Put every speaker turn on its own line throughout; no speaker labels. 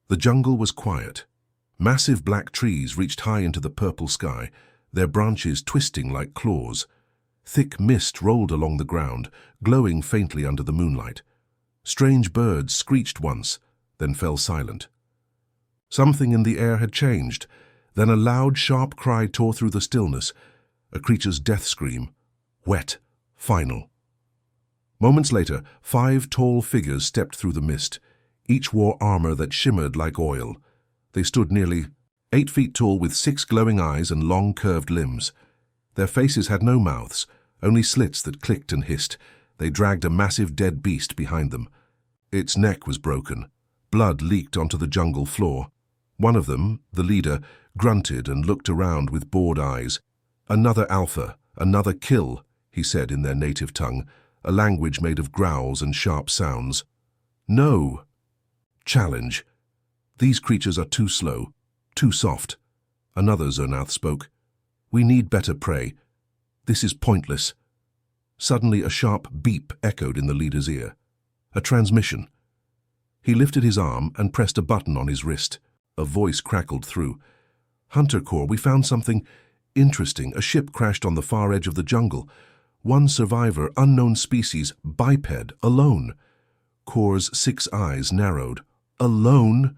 The jungle was quiet. Massive black trees reached high into the purple sky, their branches twisting like claws. Thick mist rolled along the ground, glowing faintly under the moonlight. Strange birds screeched once, then fell silent. Something in the air had changed. Then a loud, sharp cry tore through the stillness, a creature's death scream, wet, final. Moments later, 5 tall figures stepped through the mist. Each wore armor that shimmered like oil. They stood nearly 8 feet tall with 6 glowing eyes and long curved limbs. Their faces had no mouths, only slits that clicked and hissed. They dragged a massive dead beast behind them. Its neck was broken. Blood leaked onto the jungle floor. One of them, the leader, grunted and looked around with bored eyes. "Another alpha, another kill," he said in their native tongue, a language made of growls and sharp sounds. "No." "Challenge. These creatures are too slow, too soft." Another Zernath spoke. "We need better prey. This is pointless." Suddenly a sharp beep echoed in the leader's ear. A transmission. He lifted his arm and pressed a button on his wrist. A voice crackled through. "Hunter Corps, we found something interesting. A ship crashed on the far edge of the jungle. One survivor, unknown species, biped, alone." Corps' 6 eyes narrowed. "Alone?"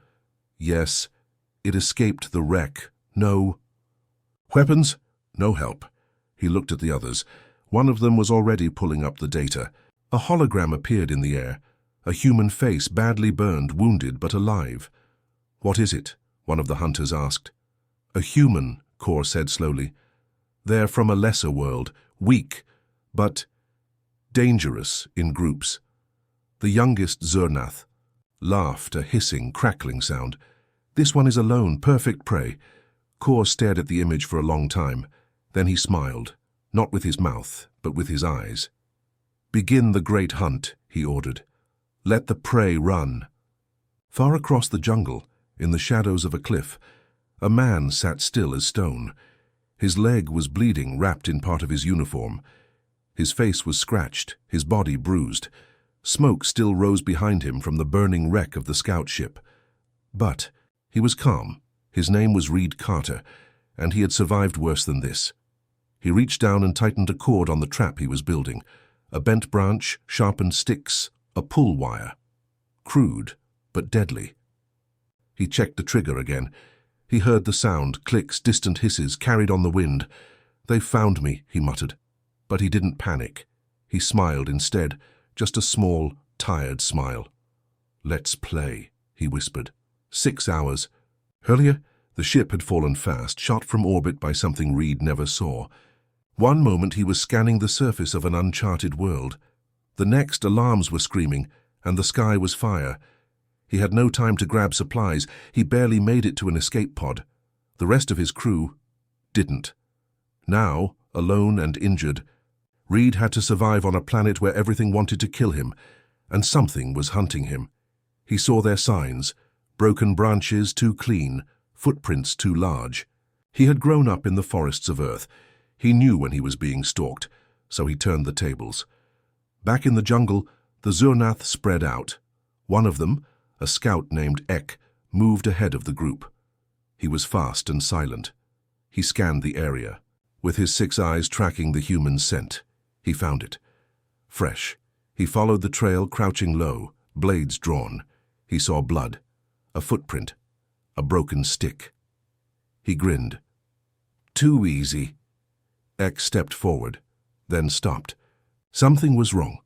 "Yes. It escaped the wreck. No." "Weapons?" "No help." He looked at the others. One of them was already pulling up the data. A hologram appeared in the air. A human face, badly burned, wounded, but alive. "What is it?" one of the hunters asked. "A human," Kor said slowly. "They're from a lesser world, weak, but dangerous in groups." The youngest Zernath laughed, a hissing, crackling sound. "This one is alone, perfect prey." Kor stared at the image for a long time. Then he smiled, not with his mouth, but with his eyes. "Begin the great hunt," he ordered. "Let the prey run." Far across the jungle, in the shadows of a cliff, a man sat still as stone. His leg was bleeding, wrapped in part of his uniform. His face was scratched, his body bruised. Smoke still rose behind him from the burning wreck of the scout ship. But he was calm. His name was Reed Carter, and he had survived worse than this. He reached down and tightened a cord on the trap he was building. A bent branch, sharpened sticks, a pull wire. Crude, but deadly. He checked the trigger again. He heard the sound, clicks, distant hisses, carried on the wind. "They found me," he muttered. But he didn't panic. He smiled instead, just a small, tired smile. "Let's play," he whispered. 6 hours. Earlier, the ship had fallen fast, shot from orbit by something Reed never saw. One moment he was scanning the surface of an uncharted world. The next, alarms were screaming, and the sky was fire. He had no time to grab supplies. He barely made it to an escape pod. The rest of his crew didn't. Now, alone and injured, Reed had to survive on a planet where everything wanted to kill him, and something was hunting him. He saw their signs: broken branches too clean, footprints too large. He had grown up in the forests of Earth. He knew when he was being stalked, so he turned the tables. Back in the jungle, the Zernath spread out. One of them, a scout named Ek, moved ahead of the group. He was fast and silent. He scanned the area, with his 6 eyes tracking the human scent. He found it. Fresh. He followed the trail, crouching low, blades drawn. He saw blood, a footprint, a broken stick. He grinned. "Too easy." Ek stepped forward, then stopped. Something was wrong.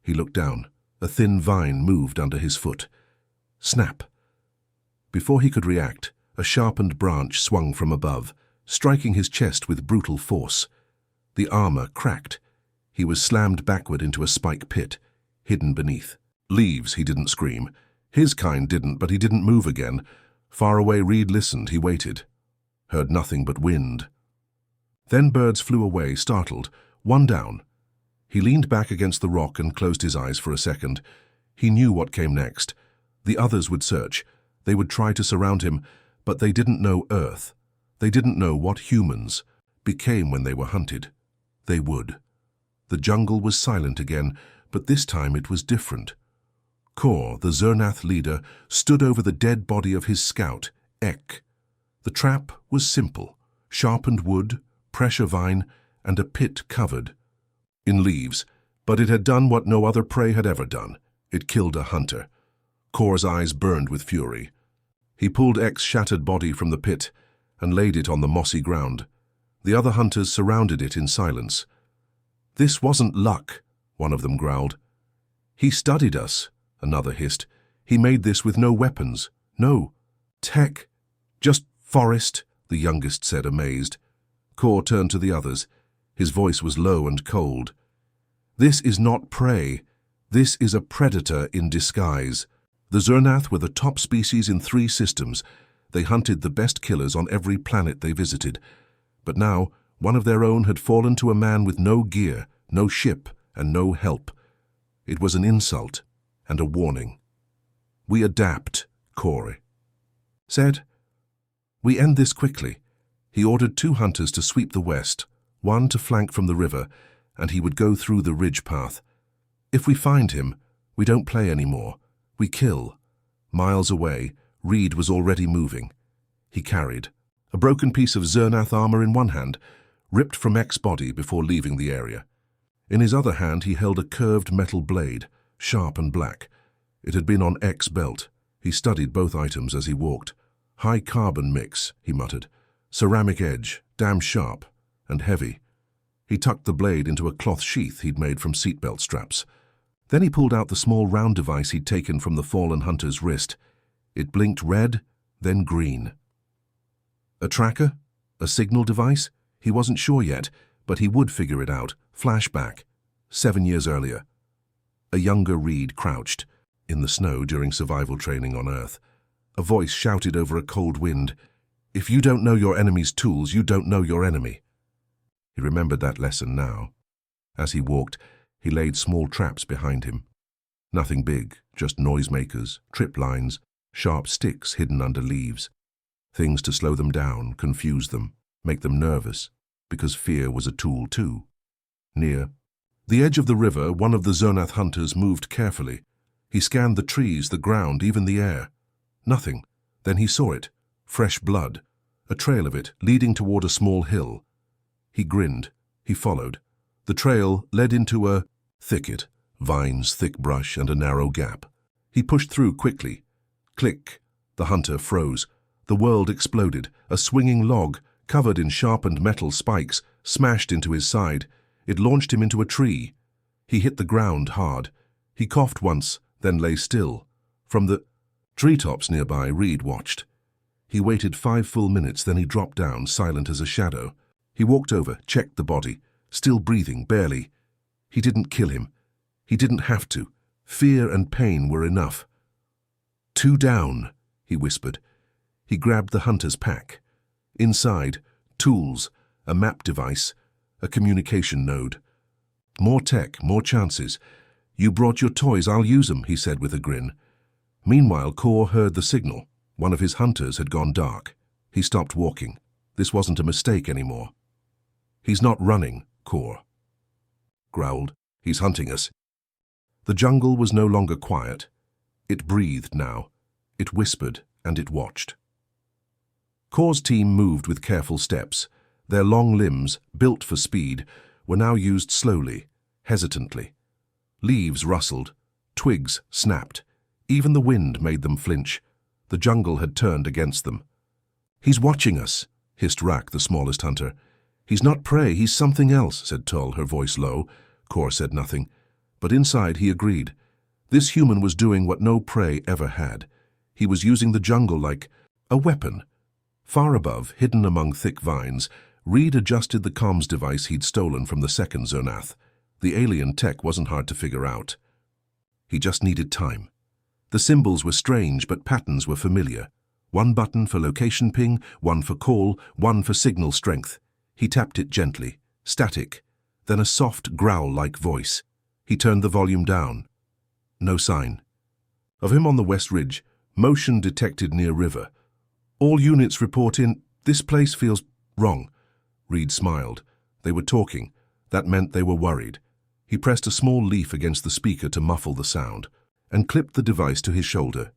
He looked down. A thin vine moved under his foot. Snap. Before he could react, a sharpened branch swung from above, striking his chest with brutal force. The armor cracked. He was slammed backward into a spike pit, hidden beneath. "Leaves," he didn't scream. His kind didn't, but he didn't move again. Far away, Reed listened. He waited. Heard nothing but wind. Then birds flew away, startled. One down. He leaned back against the rock and closed his eyes for a second. He knew what came next. The others would search. They would try to surround him, but they didn't know Earth. They didn't know what humans became when they were hunted. They would. The jungle was silent again, but this time it was different. Kor, the Zernath leader, stood over the dead body of his scout, Ek. The trap was simple: sharpened wood, pressure vine, and a pit covered in leaves, but it had done what no other prey had ever done. It killed a hunter. Kor's eyes burned with fury. He pulled Ek's shattered body from the pit and laid it on the mossy ground. The other hunters surrounded it in silence. "This wasn't luck," one of them growled. "He studied us," another hissed. "He made this with no weapons, no tech, just forest," the youngest said, amazed. Kor turned to the others. His voice was low and cold. "This is not prey. This is a predator in disguise." The Zernath were the top species in 3 systems. They hunted the best killers on every planet they visited. But now, one of their own had fallen to a man with no gear, no ship, and no help. It was an insult and a warning. "We adapt," Kor said. "We end this quickly." He ordered 2 hunters to sweep the west, one to flank from the river, and he would go through the ridge path. "If we find him, we don't play anymore. We kill." Miles away, Reed was already moving. He carried a broken piece of Zernath armor in one hand, ripped from Ek's body before leaving the area. In his other hand he held a curved metal blade, sharp and black. It had been on Ek's belt. He studied both items as he walked. "High carbon mix," he muttered. "Ceramic edge, damn sharp and heavy." He tucked the blade into a cloth sheath he'd made from seatbelt straps. Then he pulled out the small round device he'd taken from the fallen hunter's wrist. It blinked red, then green. A tracker? A signal device? He wasn't sure yet, but he would figure it out. Flashback. 7 years earlier. A younger Reed crouched in the snow during survival training on Earth. A voice shouted over a cold wind, "If you don't know your enemy's tools, you don't know your enemy." He remembered that lesson now. As he walked, he laid small traps behind him. Nothing big, just noisemakers, trip lines, sharp sticks hidden under leaves. Things to slow them down, confuse them, make them nervous, because fear was a tool too. Near the edge of the river, one of the Zernath hunters moved carefully. He scanned the trees, the ground, even the air. Nothing. Then he saw it. Fresh blood. A trail of it, leading toward a small hill. He grinned. He followed. The trail led into a thicket, vines, thick brush, and a narrow gap. He pushed through quickly. Click. The hunter froze. The world exploded. A swinging log, covered in sharpened metal spikes, smashed into his side. It launched him into a tree. He hit the ground hard. He coughed once, then lay still. From the treetops nearby, Reed watched. He waited 5 full minutes, then he dropped down, silent as a shadow. He walked over, checked the body, still breathing, barely. He didn't kill him. He didn't have to. Fear and pain were enough. "2 down," he whispered. He grabbed the hunter's pack. Inside, tools, a map device, a communication node. "More tech, more chances. You brought your toys, I'll use them," he said with a grin. Meanwhile, Kor heard the signal. One of his hunters had gone dark. He stopped walking. This wasn't a mistake anymore. "He's not running," Kor growled. "He's hunting us." The jungle was no longer quiet. It breathed now. It whispered and it watched. Kor's team moved with careful steps. Their long limbs, built for speed, were now used slowly, hesitantly. Leaves rustled. Twigs snapped. Even the wind made them flinch. The jungle had turned against them. "He's watching us," hissed Rak, the smallest hunter. "He's not prey, he's something else," said Tull, her voice low. Kor said nothing. But inside he agreed. This human was doing what no prey ever had. He was using the jungle like a weapon. Far above, hidden among thick vines, Reed adjusted the comms device he'd stolen from the second Zernath. The alien tech wasn't hard to figure out. He just needed time. The symbols were strange, but patterns were familiar. One button for location ping, one for call, one for signal strength. He tapped it gently, static, then a soft growl-like voice. He turned the volume down. No sign. Of him on the west ridge, motion detected near river. "All units report in. This place feels wrong." Reed smiled. They were talking. That meant they were worried. He pressed a small leaf against the speaker to muffle the sound. and clipped the device to his shoulder.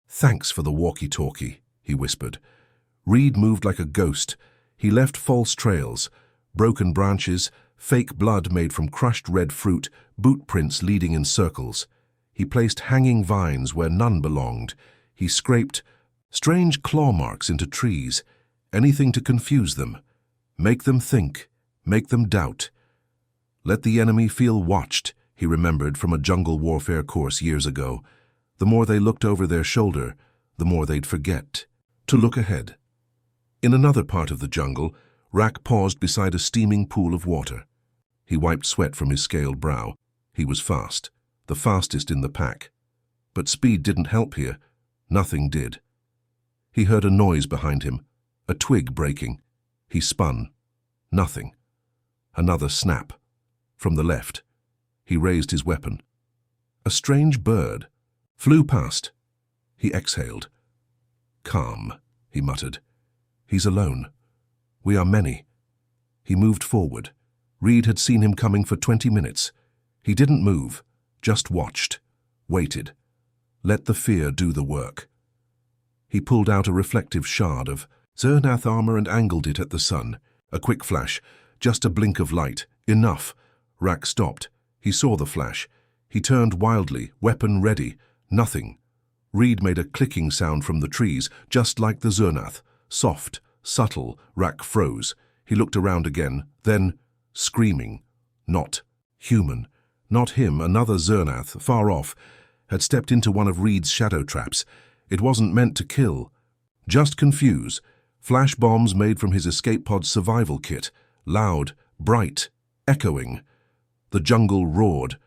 "Thanks for the walkie-talkie," he whispered. Reed moved like a ghost. He left false trails, broken branches, fake blood made from crushed red fruit, boot prints leading in circles. He placed hanging vines where none belonged. He scraped strange claw marks into trees, anything to confuse them, make them think, make them doubt. Let the enemy feel watched, he remembered from a jungle warfare course years ago. The more they looked over their shoulder, the more they'd forget to look ahead. In another part of the jungle, Rak paused beside a steaming pool of water. He wiped sweat from his scaled brow. He was fast, the fastest in the pack. But speed didn't help here. Nothing did. He heard a noise behind him, a twig breaking. He spun. Nothing. Another snap. From the left. He raised his weapon. A strange bird flew past. He exhaled. "Calm," he muttered. "He's alone. We are many." He moved forward. Reed had seen him coming for 20 minutes. He didn't move, just watched, waited. Let the fear do the work. He pulled out a reflective shard of Zernath armor and angled it at the sun. A quick flash, just a blink of light. Enough. Rak stopped. He saw the flash. He turned wildly, weapon ready. Nothing. Reed made a clicking sound from the trees, just like the Zernath. Soft, subtle. Rak froze. He looked around again, then screaming. Not human. Not him. Another Zernath, far off, had stepped into one of Reed's shadow traps. It wasn't meant to kill. Just confuse. Flash bombs made from his escape pod's survival kit. Loud, bright, echoing. The jungle roared.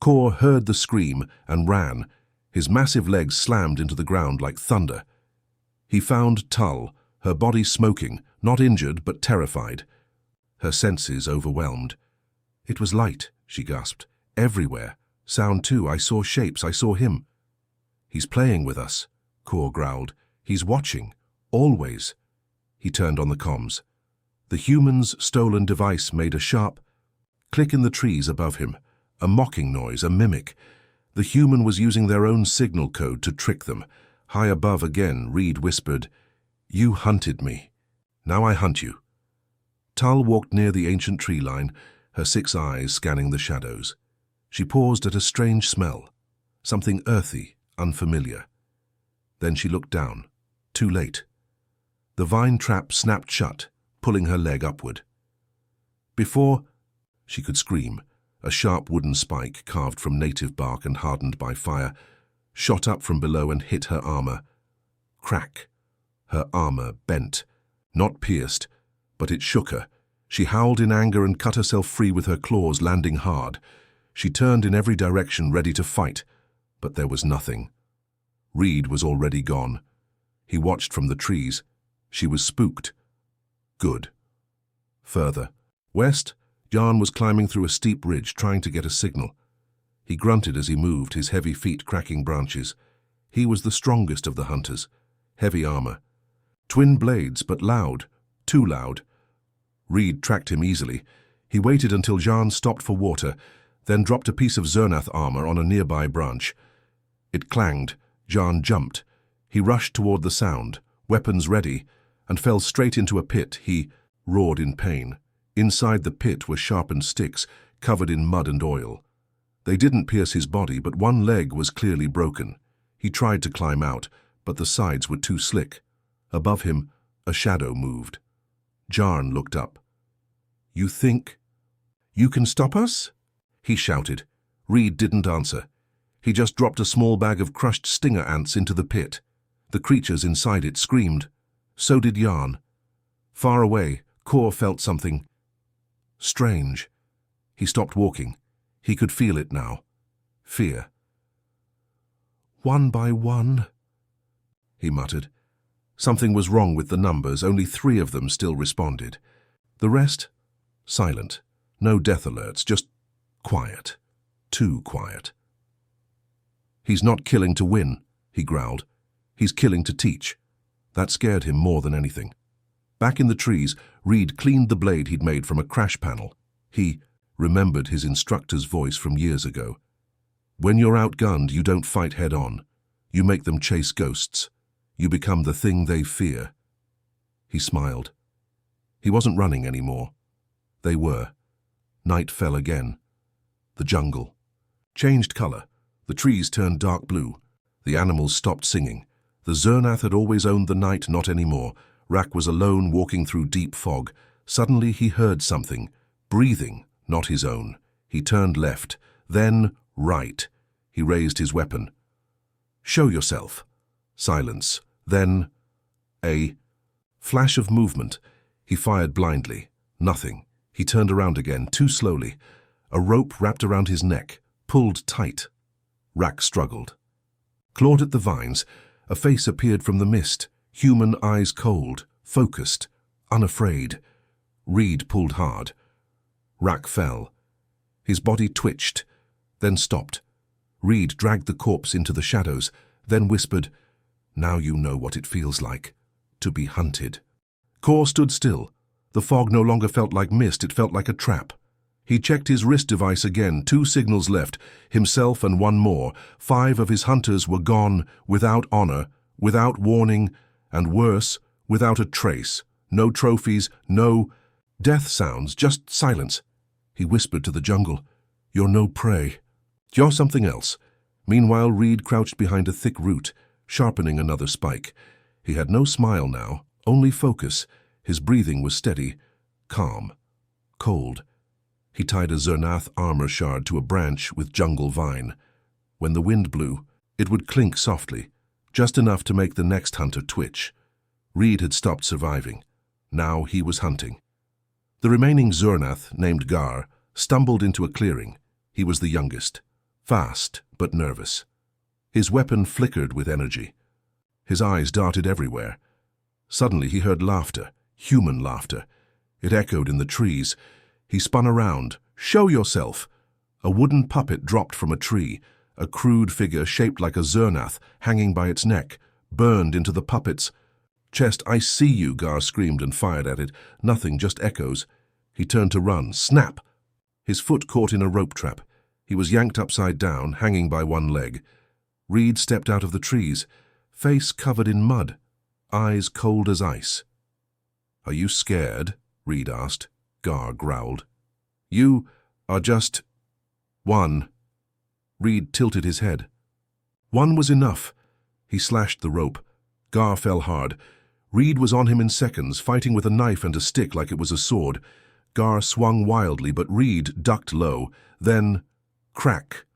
Kor heard the scream and ran. His massive legs slammed into the ground like thunder. He found Tull, her body smoking, not injured but terrified. Her senses overwhelmed. "It was light," she gasped. "Everywhere. Sound too. I saw shapes. I saw him." "He's playing with us," Kor growled. "He's watching. Always." He turned on the comms. The human's stolen device made a sharp click in the trees above him. A mocking noise, a mimic. The human was using their own signal code to trick them. High above again, Reed whispered, "You hunted me. Now I hunt you." Tull walked near the ancient tree line, her 6 eyes scanning the shadows. She paused at a strange smell, something earthy, unfamiliar. Then she looked down. Too late. The vine trap snapped shut, pulling her leg upward. Before she could scream, a sharp wooden spike, carved from native bark and hardened by fire, shot up from below and hit her armor. Crack. Her armor bent. Not pierced, but it shook her. She howled in anger and cut herself free with her claws, landing hard. She turned in every direction, ready to fight, but there was nothing. Reed was already gone. He watched from the trees. She was spooked. Good. Further. West, Jan was climbing through a steep ridge, trying to get a signal. He grunted as he moved, his heavy feet cracking branches. He was the strongest of the hunters. Heavy armor. Twin blades, but loud. Too loud. Reed tracked him easily. He waited until Jan stopped for water, then dropped a piece of Zernath armor on a nearby branch. It clanged. Jan jumped. He rushed toward the sound, weapons ready, and fell straight into a pit. He roared in pain. Inside the pit were sharpened sticks, covered in mud and oil. They didn't pierce his body, but one leg was clearly broken. He tried to climb out, but the sides were too slick. Above him, a shadow moved. Jarn looked up. "You think you can stop us?" he shouted. Reed didn't answer. He just dropped a small bag of crushed stinger ants into the pit. The creatures inside it screamed. So did Jarn. Far away, Kor felt something strange. He stopped walking. He could feel it now. Fear. "One by one," he muttered. Something was wrong with the numbers. Only 3 of them still responded. The rest, silent. No death alerts, just quiet. Too quiet. "He's not killing to win," he growled. "He's killing to teach." That scared him more than anything. Back in the trees, Reed cleaned the blade he'd made from a crash panel. He remembered his instructor's voice from years ago. When you're outgunned, you don't fight head-on. You make them chase ghosts. You become the thing they fear. He smiled. He wasn't running anymore. They were. Night fell again. The jungle changed color. The trees turned dark blue. The animals stopped singing. The Zernath had always owned the night, not anymore. Rak was alone, walking through deep fog. Suddenly he heard something. Breathing, not his own. He turned left, then right. He raised his weapon. Show yourself. Silence. Then a flash of movement. He fired blindly. Nothing. He turned around again, too slowly. A rope wrapped around his neck, pulled tight. Rak struggled. Clawed at the vines, a face appeared from the mist, human eyes cold, focused, unafraid. Reed pulled hard. Rak fell. His body twitched, then stopped. Reed dragged the corpse into the shadows, then whispered, "Now you know what it feels like, to be hunted." Kor stood still. The fog no longer felt like mist, it felt like a trap. He checked his wrist device again, 2 signals left, himself and 1 more. 5 of his hunters were gone, without honor, without warning, and worse, without a trace. No trophies, no death sounds, just silence. He whispered to the jungle, "You're no prey. You're something else." Meanwhile, Reed crouched behind a thick root, sharpening another spike. He had no smile now, only focus. His breathing was steady, calm, cold. He tied a Zernath armor shard to a branch with jungle vine. When the wind blew, it would clink softly, just enough to make the next hunter twitch. Reed had stopped surviving. Now he was hunting. The remaining Zernath, named Gar, stumbled into a clearing. He was the youngest, fast but nervous. His weapon flickered with energy. His eyes darted everywhere. Suddenly he heard laughter, human laughter. It echoed in the trees. He spun around. "Show yourself!" A wooden puppet dropped from a tree, a crude figure shaped like a Zernath hanging by its neck, burned into the puppet's chest. "I see you," Gar screamed and fired at it. Nothing, just echoes. He turned to run. Snap! His foot caught in a rope trap. He was yanked upside down, hanging by one leg. Reed stepped out of the trees, face covered in mud, eyes cold as ice. "Are you scared?" Reed asked. Gar growled. "You are just one." Reed tilted his head. One was enough. He slashed the rope. Gar fell hard. Reed was on him in seconds, fighting with a knife and a stick like it was a sword. Gar swung wildly, but Reed ducked low. Then, crack.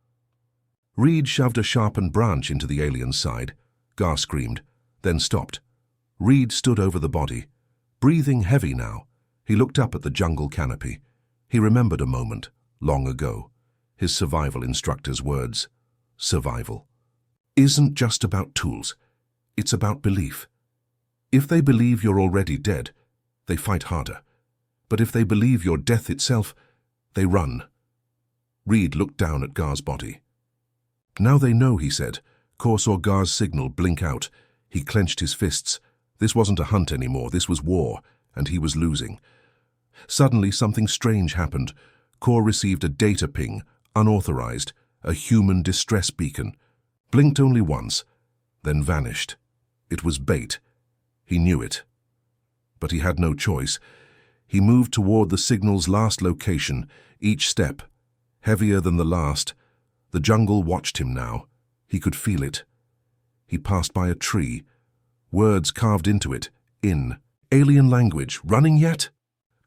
Reed shoved a sharpened branch into the alien's side. Gar screamed, then stopped. Reed stood over the body, breathing heavy now. He looked up at the jungle canopy. He remembered a moment, long ago. His survival instructor's words. Survival isn't just about tools. It's about belief. If they believe you're already dead, they fight harder. But if they believe you're death itself, they run. Reed looked down at Gar's body. "Now they know," he said. Kor saw Gar's signal blink out. He clenched his fists. This wasn't a hunt anymore, this was war, and he was losing. Suddenly, something strange happened. Kor received a data ping, unauthorized, a human distress beacon. Blinked only once, then vanished. It was bait. He knew it. But he had no choice. He moved toward the signal's last location, each step, heavier than the last. The jungle watched him now. He could feel it. He passed by a tree. Words carved into it, in alien language. "Running yet?"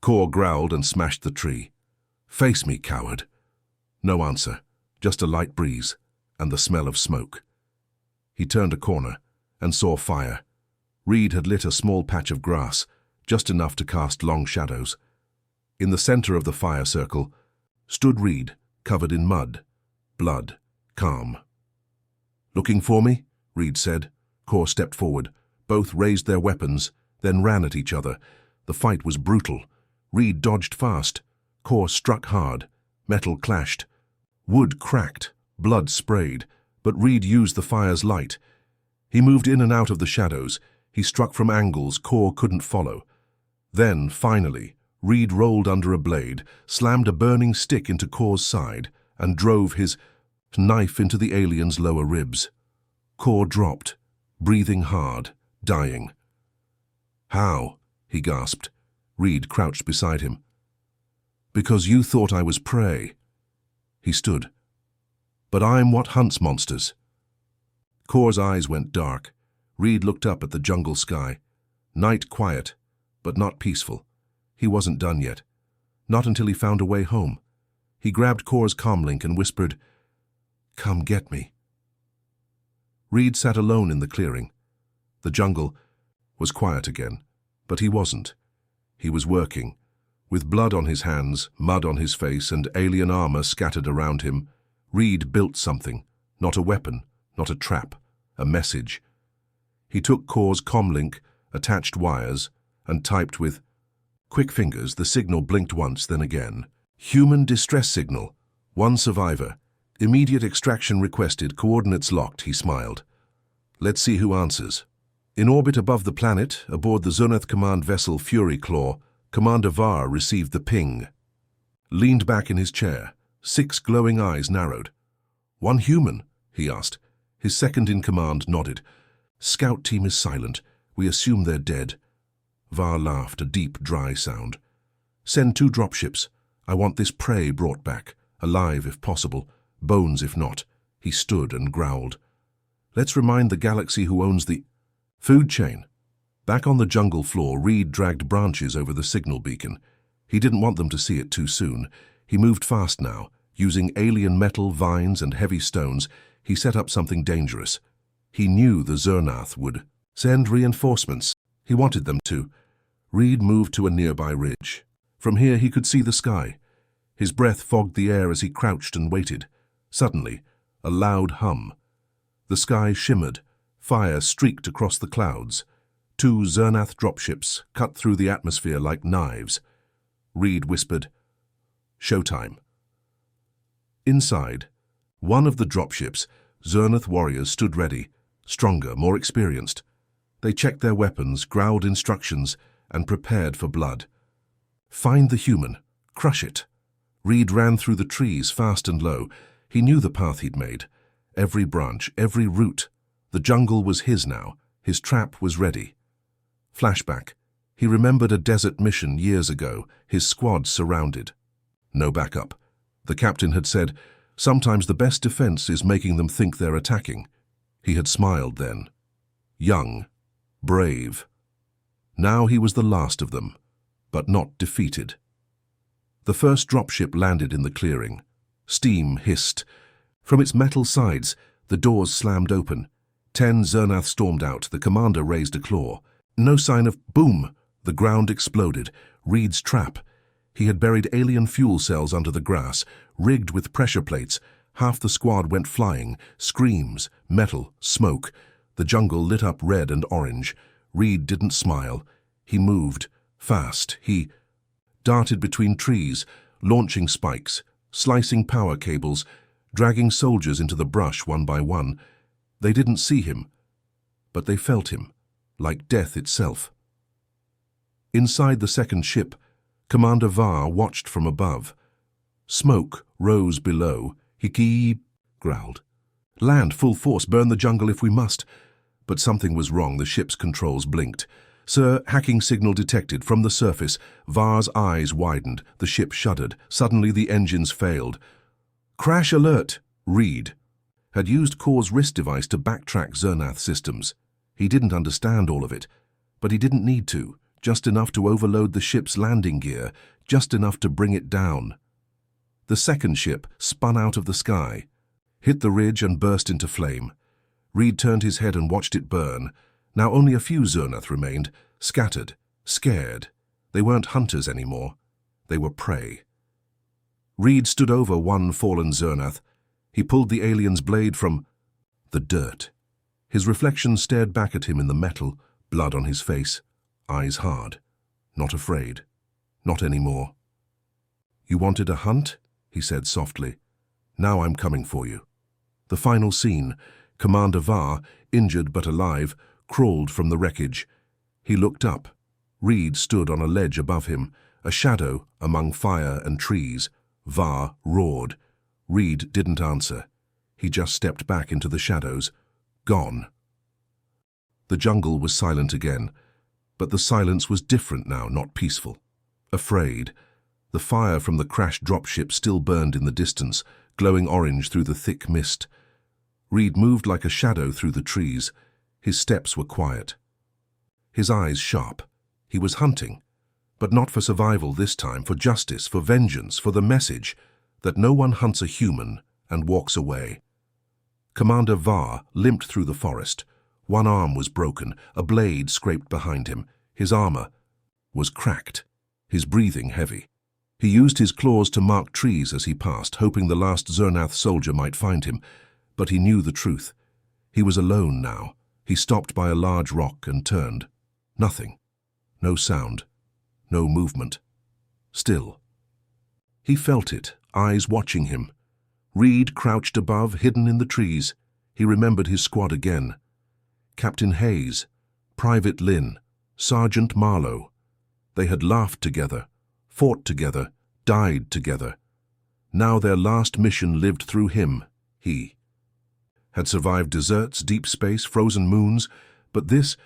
Kor growled and smashed the tree. "Face me, coward." No answer, just a light breeze and the smell of smoke. He turned a corner and saw fire. Reed had lit a small patch of grass, just enough to cast long shadows. In the center of the fire circle stood Reed, covered in mud, blood, calm. "Looking for me?" Reed said. Kor stepped forward. Both raised their weapons, then ran at each other. The fight was brutal. Reed dodged fast. Kor struck hard. Metal clashed. Wood cracked. Blood sprayed. But Reed used the fire's light. He moved in and out of the shadows. He struck from angles Kor couldn't follow. Then, finally, Reed rolled under a blade, slammed a burning stick into Kor's side, and drove his knife into the alien's lower ribs. Core dropped, breathing hard, dying. "How?" he gasped. Reed crouched beside him. "Because you thought I was prey." He stood. "But I'm what hunts monsters." Core's eyes went dark. Reed looked up at the jungle sky. Night quiet, but not peaceful. He wasn't done yet. Not until he found a way home. He grabbed Core's comlink and whispered, "Come get me." Reed sat alone in the clearing. The jungle was quiet again, but he wasn't. He was working. With blood on his hands, mud on his face, and alien armor scattered around him, Reed built something, not a weapon, not a trap, a message. He took Core's comlink, attached wires, and typed with quick fingers. The signal blinked once, then again. "Human distress signal. One survivor. Immediate extraction requested. Coordinates locked," he smiled. "Let's see who answers." In orbit above the planet, aboard the Zenith Command vessel Fury Claw, Commander Var received the ping. Leaned back in his chair, 6 glowing eyes narrowed. "One human?" he asked. His second-in-command nodded. "Scout team is silent. We assume they're dead." Var laughed, a deep, dry sound. "Send 2 dropships. I want this prey brought back, alive if possible, bones if not." He stood and growled. "Let's remind the galaxy who owns the food chain." Back on the jungle floor, Reed dragged branches over the signal beacon. He didn't want them to see it too soon. He moved fast now. Using alien metal, vines, and heavy stones, he set up something dangerous. He knew the Zernath would send reinforcements. He wanted them to. Reed moved to a nearby ridge. From here he could see the sky. His breath fogged the air as he crouched and waited. Suddenly, a loud hum. The sky shimmered. Fire streaked across the clouds. 2 Zernath dropships cut through the atmosphere like knives. Reed whispered, "Showtime." Inside, one of the dropships, Zernath warriors stood ready, stronger, more experienced. They checked their weapons, growled instructions, and prepared for blood. Find the human. Crush it. Reed ran through the trees, fast and low. He knew the path he'd made. Every branch, every root. The jungle was his now. His trap was ready. Flashback. He remembered a desert mission years ago, his squad surrounded. No backup. The captain had said, "Sometimes the best defense is making them think they're attacking." He had smiled then. Young. Brave. Now he was the last of them, but not defeated. The first dropship landed in the clearing. Steam hissed. From its metal sides, the doors slammed open. 10 Zernath stormed out. The commander raised a claw. No sign of boom. The ground exploded. Reed's trap. He had buried alien fuel cells under the grass, rigged with pressure plates. Half the squad went flying. Screams, metal, smoke. The jungle lit up red and orange. Reed didn't smile. He moved. Fast. He darted between trees, launching spikes, slicing power cables, dragging soldiers into the brush one by one. They didn't see him, but they felt him, like death itself. Inside the second ship, Commander Var watched from above. Smoke rose below. He growled. "Land, full force, burn the jungle if we must." But something was wrong. The ship's controls blinked. "Sir, hacking signal detected from the surface." Var's eyes widened. The ship shuddered. Suddenly the engines failed. "Crash alert!" Reed had used Core's wrist device to backtrack Zernath systems. He didn't understand all of it, but he didn't need to. Just enough to overload the ship's landing gear, just enough to bring it down. The second ship spun out of the sky, hit the ridge and burst into flame. Reed turned his head and watched it burn. Now only a few Zernath remained, scattered, scared. They weren't hunters anymore. They were prey. Reed stood over one fallen Zernath. He pulled the alien's blade from the dirt. His reflection stared back at him in the metal, blood on his face, eyes hard. Not afraid. Not anymore. "You wanted a hunt?" he said softly. "Now I'm coming for you." The final scene. Commander Var, injured but alive, crawled from the wreckage. He looked up. Reed stood on a ledge above him, a shadow among fire and trees. Var roared. Reed didn't answer. He just stepped back into the shadows. Gone. The jungle was silent again, but the silence was different now, not peaceful. Afraid. The fire from the crashed dropship still burned in the distance, glowing orange through the thick mist. Reed moved like a shadow through the trees. His steps were quiet. His eyes sharp. He was hunting, but not for survival this time, for justice, for vengeance, for the message that no one hunts a human and walks away. Commander Var limped through the forest. One arm was broken, a blade scraped behind him. His armor was cracked, his breathing heavy. He used his claws to mark trees as he passed, hoping the last Zernath soldier might find him. But he knew the truth. He was alone now. He stopped by a large rock and turned. Nothing. No sound. No movement. Still. He felt it, eyes watching him. Reed crouched above, hidden in the trees. He remembered his squad again. Captain Hayes, Private Lynn, Sergeant Marlowe. They had laughed together, fought together, died together. Now their last mission lived through him, he. Had survived deserts, deep space, frozen moons, but this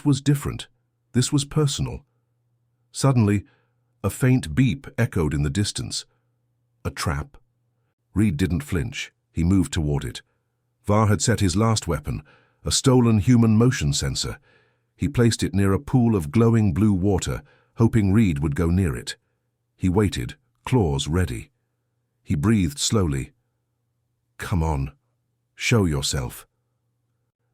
was different. This was personal. Suddenly, a faint beep echoed in the distance. A trap? Reed didn't flinch. He moved toward it. Var had set his last weapon, a stolen human motion sensor. He placed it near a pool of glowing blue water, hoping Reed would go near it. He waited, claws ready. He breathed slowly. Come on. Show yourself.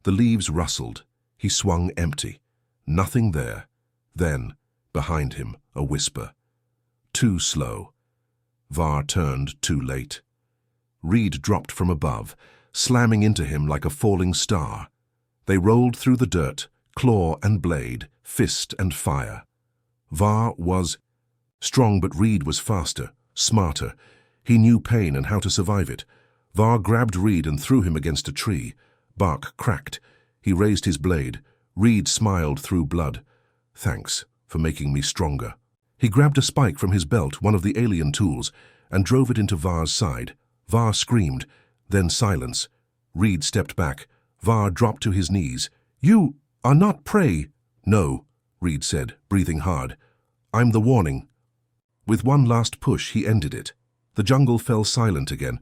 The leaves rustled. He swung empty. Nothing there. Then, behind him, a whisper. Too slow. Var turned too late. Reed dropped from above, slamming into him like a falling star. They rolled through the dirt, claw and blade, fist and fire. Var was strong, but Reed was faster, smarter. He knew pain and how to survive it. Var grabbed Reed and threw him against a tree. Bark cracked. He raised his blade. Reed smiled through blood. Thanks for making me stronger. He grabbed a spike from his belt, one of the alien tools, and drove it into Var's side. Var screamed, then silence. Reed stepped back. Var dropped to his knees. You are not prey. No, Reed said, breathing hard. I'm the warning. With one last push, he ended it. The jungle fell silent again.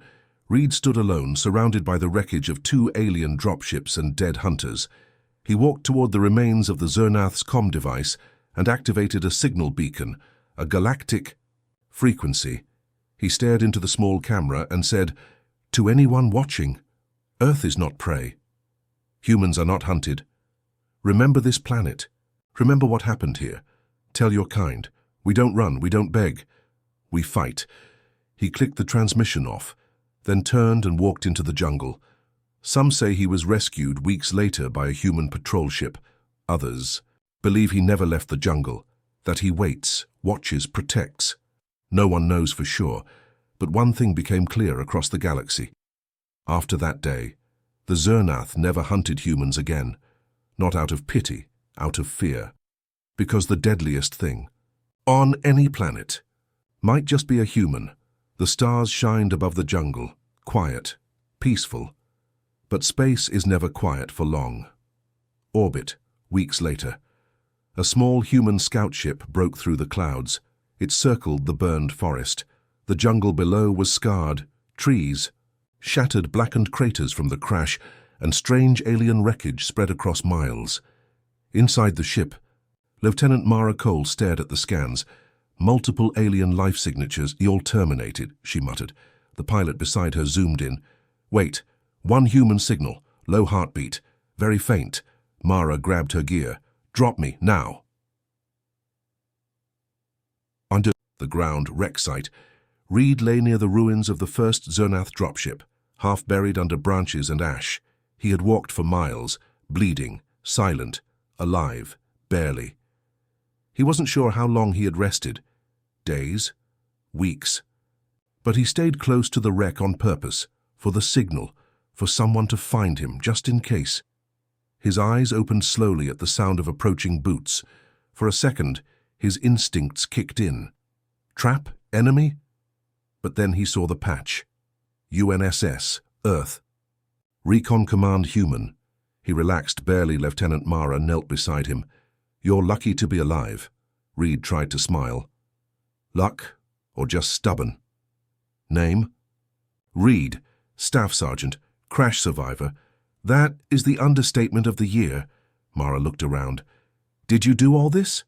Reed stood alone, surrounded by the wreckage of 2 alien dropships and dead hunters. He walked toward the remains of the Zernath's comm device and activated a signal beacon, a galactic frequency. He stared into the small camera and said, "To anyone watching, Earth is not prey. Humans are not hunted. Remember this planet. Remember what happened here. Tell your kind. We don't run, we don't beg. We fight." He clicked the transmission off, then turned and walked into the jungle. Some say he was rescued weeks later by a human patrol ship. Others believe he never left the jungle, that he waits, watches, protects. No one knows for sure, but one thing became clear across the galaxy. After that day, the Zernath never hunted humans again, not out of pity, out of fear. Because the deadliest thing, on any planet, might just be a human. The stars shined above the jungle, quiet, peaceful. But space is never quiet for long. Orbit, weeks later. A small human scout ship broke through the clouds. It circled the burned forest. The jungle below was scarred, trees, shattered blackened craters from the crash, and strange alien wreckage spread across miles. Inside the ship, Lieutenant Mara Cole stared at the scans. Multiple alien life signatures. "You'll terminated," she muttered. The pilot beside her zoomed in. "Wait, one human signal, low heartbeat, very faint." Mara grabbed her gear. "Drop me, now." Under the ground wreck site, Reed lay near the ruins of the first Zernath dropship, half buried under branches and ash. He had walked for miles, bleeding, silent, alive, barely. He wasn't sure how long he had rested. Days? Weeks? But he stayed close to the wreck on purpose, for the signal, for someone to find him, just in case. His eyes opened slowly at the sound of approaching boots. For a second, his instincts kicked in. Trap? Enemy? But then he saw the patch. UNSS, Earth. Recon Command Human. He relaxed barely. Lieutenant Mara knelt beside him. You're lucky to be alive. Reed tried to smile. Luck, or just stubborn? Name? Reed, Staff Sergeant, crash survivor. That is the understatement of the year. Mara looked around. Did you do all this?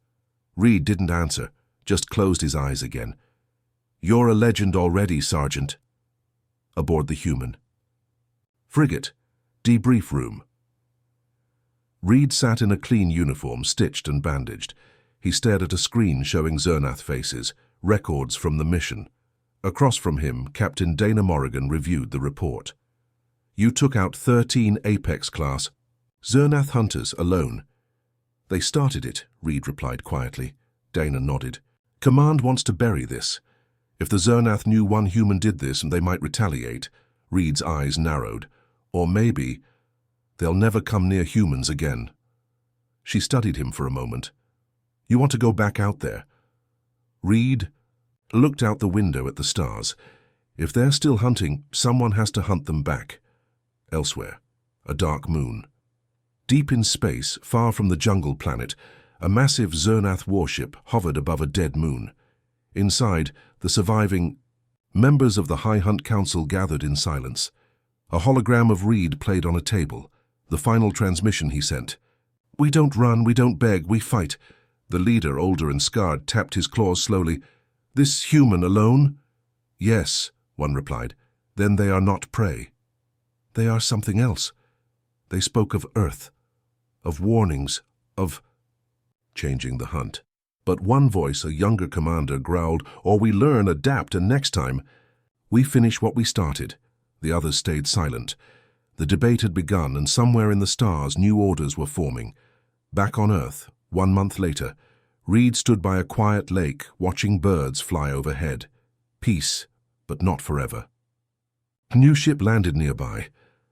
Reed didn't answer, just closed his eyes again. You're a legend already, Sergeant. Aboard the Human. Frigate, debrief room. Reed sat in a clean uniform, stitched and bandaged. He stared at a screen showing Zernath faces, records from the mission. Across from him, Captain Dana Morrigan reviewed the report. You took out 13 Apex-class Zernath hunters alone. They started it, Reed replied quietly. Dana nodded. Command wants to bury this. If the Zernath knew one human did this, they might retaliate. Reed's eyes narrowed. Or maybe they'll never come near humans again. She studied him for a moment. You want to go back out there? Reed looked out the window at the stars. If they're still hunting, someone has to hunt them back. Elsewhere, a dark moon. Deep in space, far from the jungle planet, a massive Zernath warship hovered above a dead moon. Inside, the surviving members of the High Hunt Council gathered in silence. A hologram of Reed played on a table. The final transmission he sent. We don't run, we don't beg, we fight. The leader, older and scarred, tapped his claws slowly. This human alone? Yes, one replied. Then they are not prey. They are something else. They spoke of Earth, of warnings, of changing the hunt. But one voice, a younger commander, growled, or we learn, adapt, and next time, we finish what we started. The others stayed silent. The debate had begun, and somewhere in the stars new orders were forming. Back on Earth, 1 month later, Reed stood by a quiet lake, watching birds fly overhead. Peace, but not forever. A new ship landed nearby.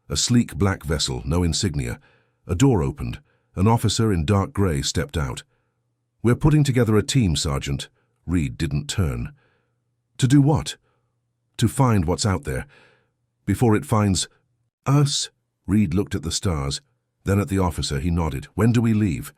A sleek black vessel, no insignia. A door opened. An officer in dark grey stepped out. We're putting together a team, Sergeant. Reed didn't turn. To do what? To find what's out there. Before it finds us. Reed looked at the stars, then at the officer. He nodded. When do we leave?